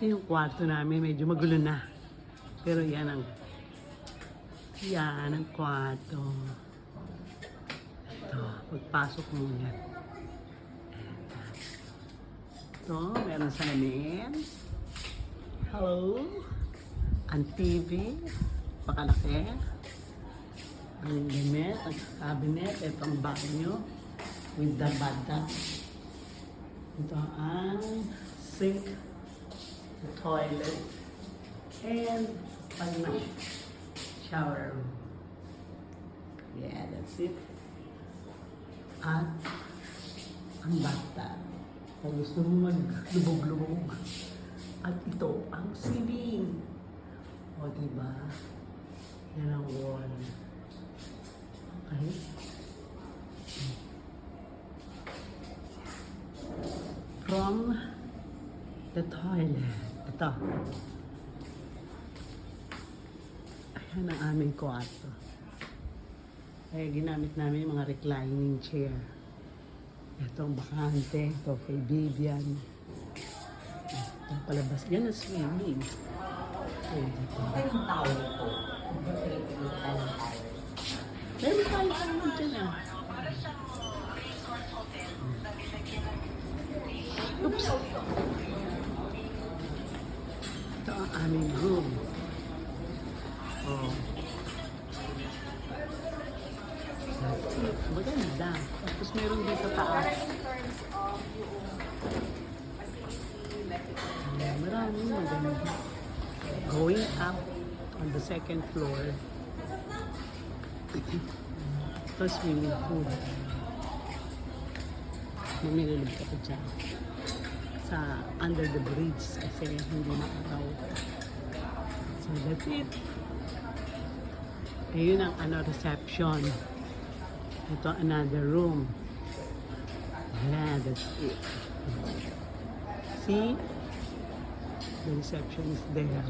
Ito yung kwarto namin, medyo magulo na. Pero yan ang kwarto. Ito, pagpasok muna. Ito, meron salamin. Hello. Ang TV. Pakalaki. Ang gamit, ang cabinet. Ito ang banyo. With the bathtub. Ito ang sink. The toilet. And shower room. Yeah, that's it. At ang bathtub. Kung gusto mo maglubog-lubog. At ito ang ceiling. O, diba? Yan ang wall. Okay? From the toilet. Ito. Ayan ang aming kwarto. Kaya ginamit namin yung mga reclining chair. Ito ang bakante. Ito kay Vivian. Ito palabas. Yan ang swimming. Kayong towel po. Meron tayo naman dyan ah. Oops. Ito ang aming room. Oh. That's it. Maganda. Tapos meron dito taas. Maraming maganda. Going up on the second floor. Ito swimming pool. Mamililog ako dyan. Sa under the bridge kasi hindi makaraw. So that's it. Ayun ang reception. Ito another room. Yeah, that's it. See? The reception is there.